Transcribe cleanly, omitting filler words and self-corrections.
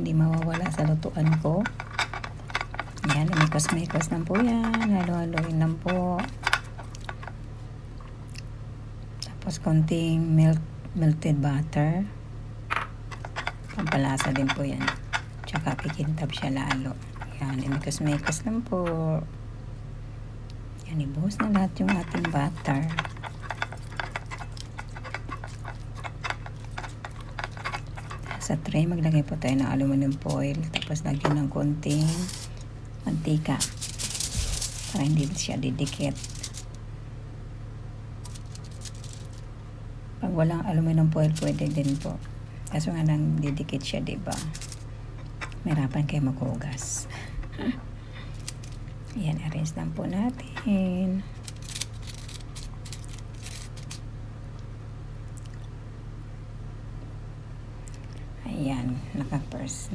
Hindi mawawala sa lutuan ko. Yan, imikos-mikos lang po yan. Halo-haloin lang po. Tapos konting melted butter. Pampalasa din po yan. Tsaka kikintab siya lalo. Yan, imikos-mikos lang po. Yan, ibuhos na lahat yung ating butter. Sa tray, maglagay po tayo ng aluminum foil. Tapos lagyan ng konting mantika para hindi siya didikit. Pag walang aluminum foil, pwede din po. Kaso nga nang didikit siya, diba? Mahirapan kayo maghugas. Ayan, arrange lang po natin. Ayan, naka-first na.